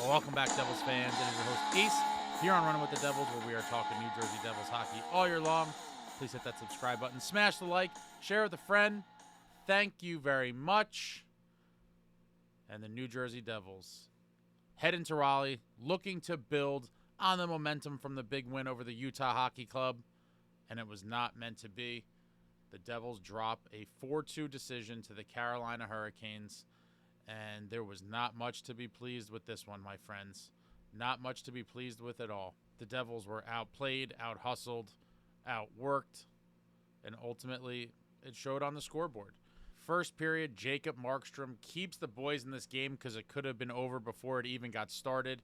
Well, welcome back, Devils fans. It is your host, Ace, here on Running with the Devils, where we are talking New Jersey Devils hockey all year long. Please hit that subscribe button, smash the like, share with a friend. Thank you very much. And the New Jersey Devils head into Raleigh, looking to build on the momentum from the big win over the Utah Hockey Club, and it was not meant to be. The Devils drop a 4-2 decision to the Carolina Hurricanes, and there was not much to be pleased with this one, my friends. Not much to be pleased with at all. The Devils were outplayed, out-hustled, outworked, and ultimately it showed on the scoreboard. First period, Jacob Markstrom keeps the boys in this game because it could have been over before it even got started.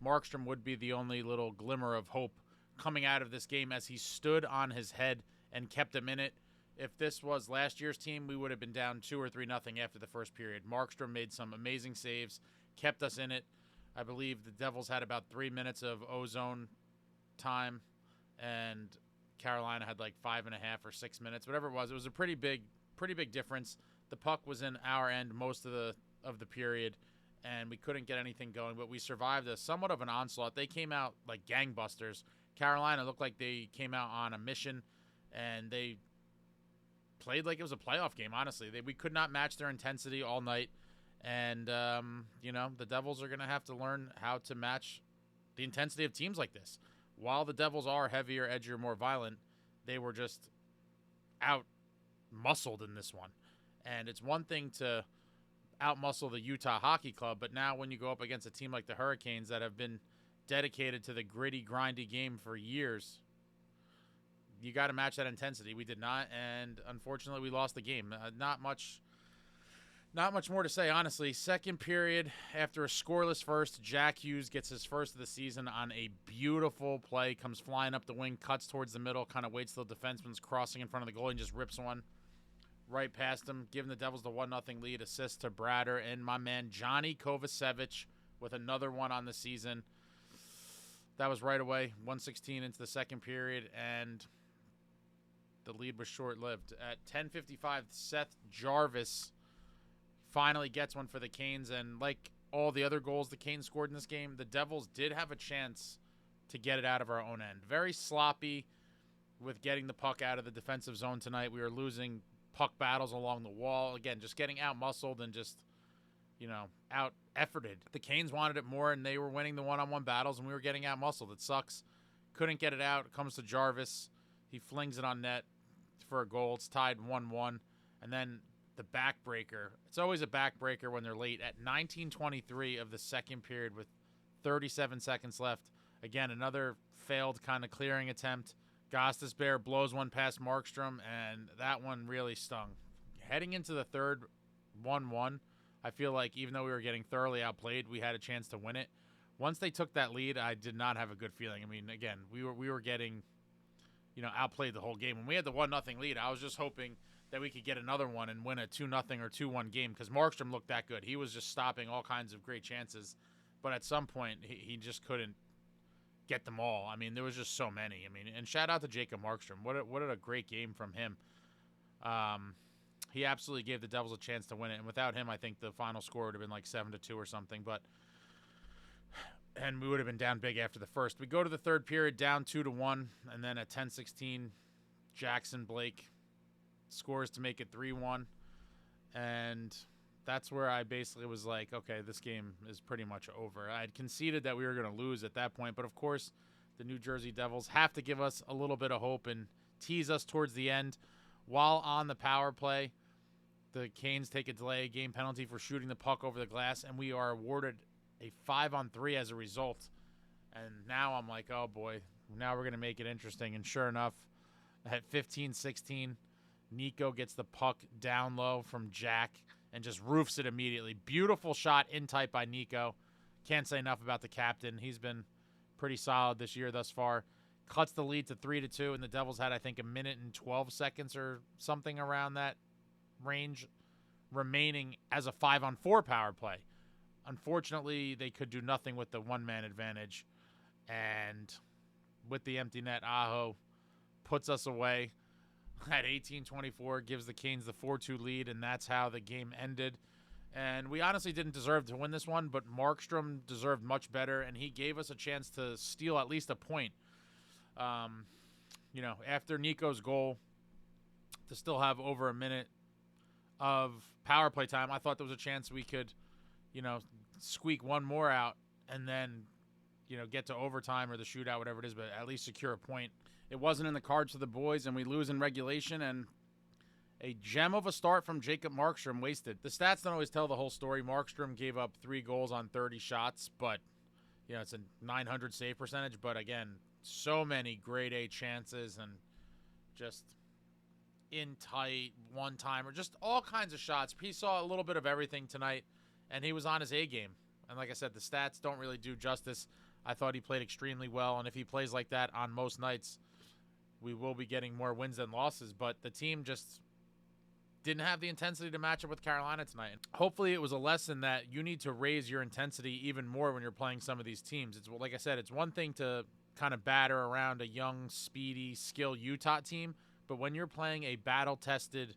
Markstrom would be the only little glimmer of hope coming out of this game as he stood on his head and kept them in it. If this was last year's team, we would have been down 2 or 3-0 after the first period. Markstrom made some amazing saves, kept us in it. I believe the Devils had about 3 minutes of ozone time, and Carolina had like 5.5 or 6 minutes, whatever it was. It was a pretty big difference. The puck was in our end most of the period, and we couldn't get anything going. But we survived a somewhat of an onslaught. They came out like gangbusters. Carolina looked like they came out on a mission, and they played like it was a playoff game, honestly. We could not match their intensity all night. And, the Devils are going to have to learn how to match the intensity of teams like this. While the Devils are heavier, edgier, more violent, they were just out-muscled in this one. And it's one thing to out-muscle the Utah Hockey Club, but now when you go up against a team like the Hurricanes that have been dedicated to the gritty, grindy game for years, you got to match that intensity. We did not, and unfortunately, we lost the game. Not much more to say, honestly. Second period, after a scoreless first, Jack Hughes gets his first of the season on a beautiful play. Comes flying up the wing, cuts towards the middle, kind of waits till the defenseman's crossing in front of the goalie and just rips one right past him, giving the Devils the 1-0 lead. Assist to Bratt and my man Johnny Kovacevic with another one on the season. That was right away, 1:16 into the second period, and the lead was short-lived. At 10:55, Seth Jarvis finally gets one for the Canes, and like all the other goals the Canes scored in this game, the Devils did have a chance to get it out of our own end. Very sloppy with getting the puck out of the defensive zone tonight. We were losing puck battles along the wall. Again, just getting out-muscled and just, out-efforted. The Canes wanted it more, and they were winning the one-on-one battles, and we were getting out-muscled. It sucks. Couldn't get it out. It comes to Jarvis. He flings it on net for a goal. It's tied 1-1. And then the backbreaker. It's always a backbreaker when they're late. At 19:23 of the second period with 37 seconds left. Again, another failed kind of clearing attempt. Gostisbehere blows one past Markstrom, and that one really stung. Heading into the third 1-1, I feel like even though we were getting thoroughly outplayed, we had a chance to win it. Once they took that lead, I did not have a good feeling. I mean, again, we were getting outplayed the whole game. When we had the 1-0 lead, I was just hoping that we could get another one and win a 2-0 or 2-1 game because Markstrom looked that good. He was just stopping all kinds of great chances, but at some point, he just couldn't get them all. I mean, there was just so many. I mean, and shout out to Jacob Markstrom. What a great game from him. He absolutely gave the Devils a chance to win it, and without him, I think the final score would have been like 7-2 or something, and we would have been down big after the first. We go to the third period, down 2-1, and then at 10:16, Jackson Blake scores to make it 3-1, and that's where I basically was like, okay, this game is pretty much over. I had conceded that we were going to lose at that point, but of course, the New Jersey Devils have to give us a little bit of hope and tease us towards the end. While on the power play, the Canes take a delay game penalty for shooting the puck over the glass, and we are awarded a 5-on-3 as a result. And now I'm like, oh boy, now we're going to make it interesting. And sure enough, at 15-16, Nico gets the puck down low from Jack and just roofs it immediately. Beautiful shot in tight by Nico. Can't say enough about the captain. He's been pretty solid this year thus far. Cuts the lead to 3-2, and the Devils had, I think, 1:12 or something around that range remaining as a 5-on-4 power play. Unfortunately, they could do nothing with the one-man advantage, and with the empty net, Aho puts us away at 18:24, gives the Canes the 4-2 lead, and that's how the game ended. And we honestly didn't deserve to win this one, but Markstrom deserved much better, and he gave us a chance to steal at least a point. After Nico's goal, to still have over a minute of power play time, I thought there was a chance we could, squeak one more out and then, get to overtime or the shootout, whatever it is, but at least secure a point. It wasn't in the cards for the boys, and we lose in regulation, and a gem of a start from Jacob Markstrom wasted. The stats don't always tell the whole story. Markstrom gave up 3 goals on 30 shots, but, it's a 900 save percentage. But, again, so many grade A chances and just in tight, one-timer, just all kinds of shots. He saw a little bit of everything tonight, and he was on his A game. And like I said, the stats don't really do justice. I thought he played extremely well, and if he plays like that on most nights, we will be getting more wins than losses. But the team just didn't have the intensity to match up with Carolina tonight. Hopefully it was a lesson that you need to raise your intensity even more when you're playing some of these teams. It's like I said, it's one thing to kind of batter around a young, speedy, skilled Utah team, but when you're playing a battle-tested,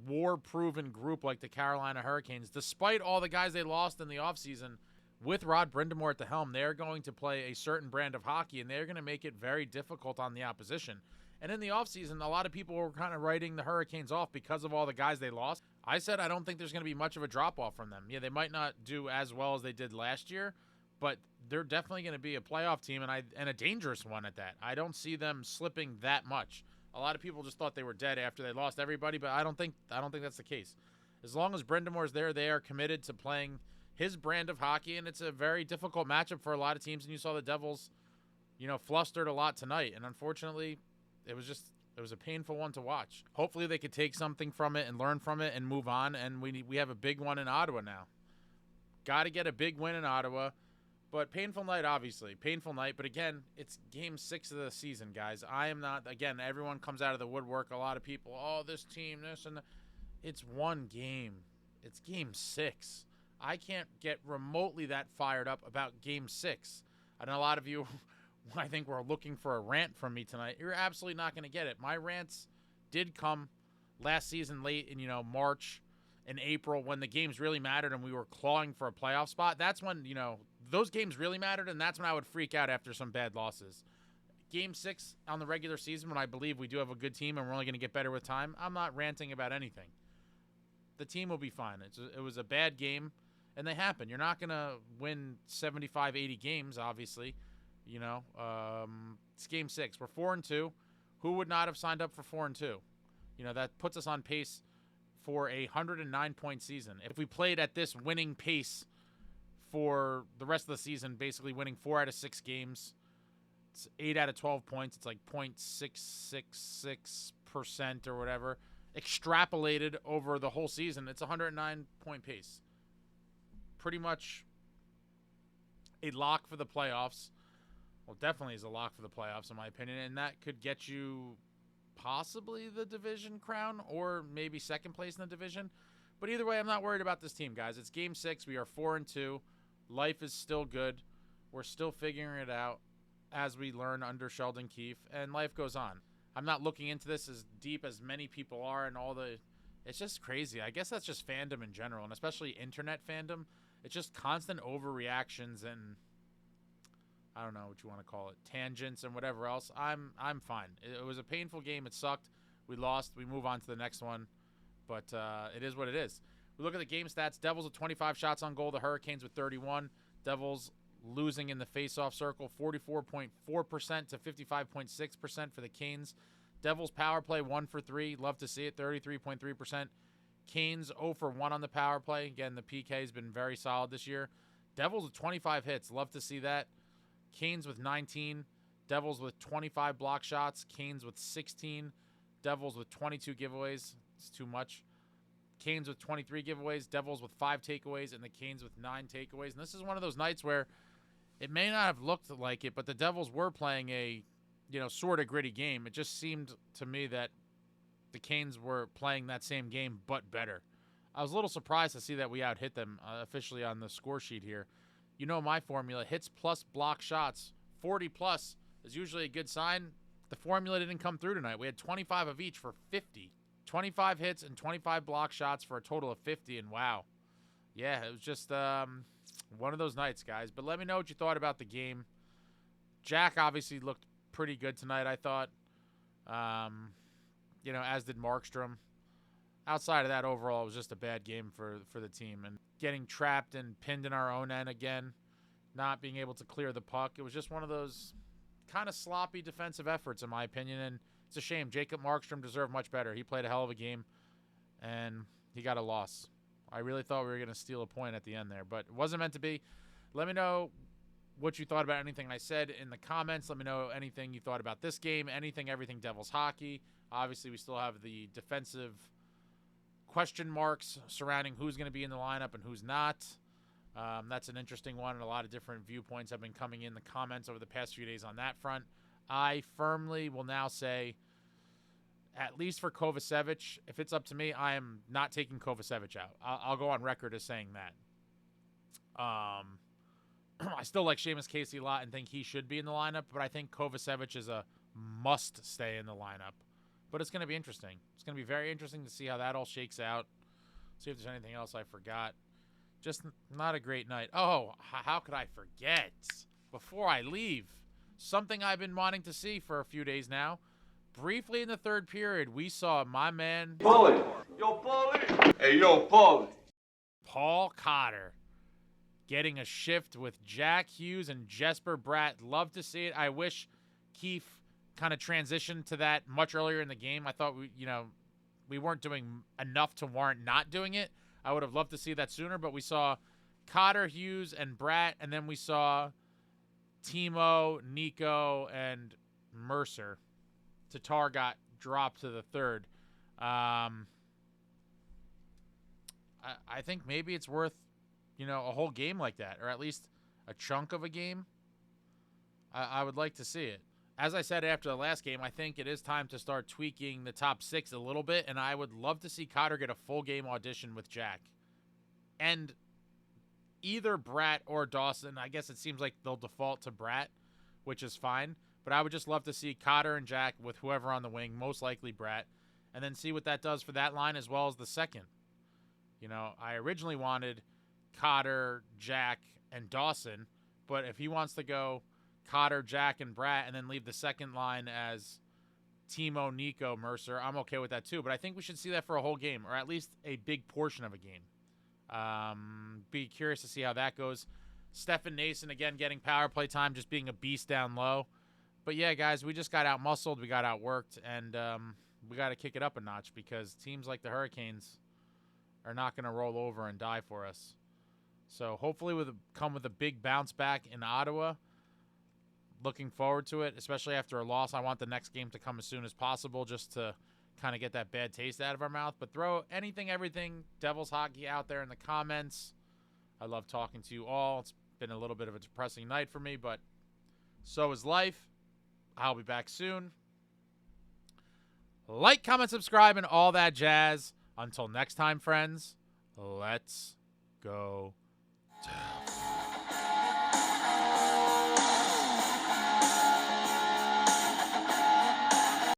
war-proven group like the Carolina Hurricanes, despite all the guys they lost in the offseason, with Rod Brind'Amour at the helm, they're going to play a certain brand of hockey, and they're going to make it very difficult on the opposition. And in the offseason, a lot of people were kind of writing the Hurricanes off because of all the guys they lost. I said I don't think there's going to be much of a drop-off from them. Yeah, they might not do as well as they did last year, but they're definitely going to be a playoff team, and a dangerous one at that. I don't see them slipping that much. A lot of people just thought they were dead after they lost everybody, but I don't think that's the case. As long as Brind'Amour's there, they are committed to playing his brand of hockey, and it's a very difficult matchup for a lot of teams. And you saw the Devils, flustered a lot tonight, and unfortunately, it was a painful one to watch. Hopefully, they could take something from it and learn from it and move on. And we have a big one in Ottawa now. Got to get a big win in Ottawa. But painful night, obviously. Painful night. But again, it's game 6 of the season, guys. I am not, again, everyone comes out of the woodwork. A lot of people, this team, this and that. It's one game. It's game 6. I can't get remotely that fired up about game 6. I know a lot of you, I think, were looking for a rant from me tonight. You're absolutely not going to get it. My rants did come last season late in, March and April when the games really mattered and we were clawing for a playoff spot. That's when, those games really mattered, and that's when I would freak out after some bad losses. Game 6 on the regular season, when I believe we do have a good team and we're only going to get better with time, I'm not ranting about anything. The team will be fine. It was a bad game, and they happen. You're not going to win 75, 80 games, obviously. It's game 6. We're 4-2. Who would not have signed up for 4-2? That puts us on pace for a 109-point season. If we played at this winning pace for the rest of the season, basically winning 4 out of 6 games, it's 8 out of 12 points. It's like 0.666% or whatever. Extrapolated over the whole season, it's a 109-point pace. Pretty much a lock for the playoffs. Well, definitely is a lock for the playoffs, in my opinion, and that could get you possibly the division crown or maybe second place in the division. But either way, I'm not worried about this team, guys. It's game 6. We are 4-2. Life is still good. We're still figuring it out as we learn under Sheldon Keefe, and life goes on. I'm not looking into this as deep as many people are, and it's just crazy. I guess that's just fandom in general, and especially internet fandom. It's just constant overreactions and I don't know what you want to call it, tangents and whatever else. I'm fine. It was a painful game. It sucked. We lost. We move on to the next one. But it is what it is. We look at the game stats. Devils with 25 shots on goal. The Hurricanes with 31. Devils losing in the face-off circle, 44.4% to 55.6% for the Canes. Devils power play 1 for 3. Love to see it, 33.3%. Canes 0 for 1 on the power play. Again, the PK has been very solid this year. Devils with 25 hits. Love to see that. Canes with 19. Devils with 25 block shots. Canes with 16. Devils with 22 giveaways. It's too much. Canes with 23 giveaways. Devils with 5 takeaways. And the Canes with 9 takeaways. And this is one of those nights where it may not have looked like it, but the Devils were playing a, sort of gritty game. It just seemed to me that the Canes were playing that same game, but better. I was a little surprised to see that we out-hit them officially on the score sheet here. You know my formula, hits plus block shots, 40 plus is usually a good sign. The formula didn't come through tonight. We had 25 of each for 50. 25 hits and 25 block shots for a total of 50, and wow. yeah, it was just one of those nights, guys. But let me know what you thought about the game. Jack obviously looked pretty good tonight, I thought. As did Markstrom. Outside of that, overall, it was just a bad game for the team. And getting trapped and pinned in our own end again, not being able to clear the puck. It was just one of those kind of sloppy defensive efforts, in my opinion. And it's a shame. Jacob Markstrom deserved much better. He played a hell of a game, and he got a loss. I really thought we were going to steal a point at the end there, but it wasn't meant to be. Let me know what you thought about anything I said in the comments. Let me know anything you thought about this game, everything Devils hockey. Obviously, we still have the defensive question marks surrounding who's going to be in the lineup and who's not. That's an interesting one, and a lot of different viewpoints have been coming in the comments over the past few days on that front. I firmly will now say, at least for Kovacevic, if it's up to me, I am not taking Kovacevic out. I'll go on record as saying that. I still like Seamus Casey a lot and think he should be in the lineup, but I think Kovacevic is a must stay in the lineup. But it's going to be interesting. It's going to be very interesting to see how that all shakes out. See if there's anything else I forgot. Just not a great night. Oh, how could I forget? Before I leave, something I've been wanting to see for a few days now. Briefly in the third period, we saw my man... Paulie. Yo, Paulie. Hey, yo, Paulie. Paul Cotter getting a shift with Jack Hughes and Jesper Bratt. Love to see it. I wish Keefe kind of transitioned to that much earlier in the game. I thought we weren't doing enough to warrant not doing it. I would have loved to see that sooner, but we saw Cotter, Hughes, and Bratt, and then we saw Timo, Nico, and Mercer. Tatar got dropped to the third. I think maybe it's worth, a whole game like that, or at least a chunk of a game. I would like to see it. As I said after the last game, I think it is time to start tweaking the top six a little bit, and I would love to see Cotter get a full game audition with Jack. And either Bratt or Dawson, I guess it seems like they'll default to Bratt, which is fine. But I would just love to see Cotter and Jack with whoever on the wing, most likely Bratt, and then see what that does for that line as well as the second. I originally wanted Cotter, Jack, and Dawson, but if he wants to go Cotter, Jack, and Bratt, and then leave the second line as Timo, Nico, Mercer, I'm okay with that too. But I think we should see that for a whole game, or at least a big portion of a game. Be curious to see how that goes. Stefan Nason, again, getting power play time, just being a beast down low. But yeah, guys, we just got out-muscled, we got outworked, and we got to kick it up a notch because teams like the Hurricanes are not going to roll over and die for us. So hopefully come with a big bounce back in Ottawa. Looking forward to it, especially after a loss. I want the next game to come as soon as possible just to kind of get that bad taste out of our mouth. But throw everything Devils hockey out there in the comments. I love talking to you all. It's been a little bit of a depressing night for me, but so is life. I'll be back soon. Like, comment, subscribe, and all that jazz. Until next time, friends, let's go Devils.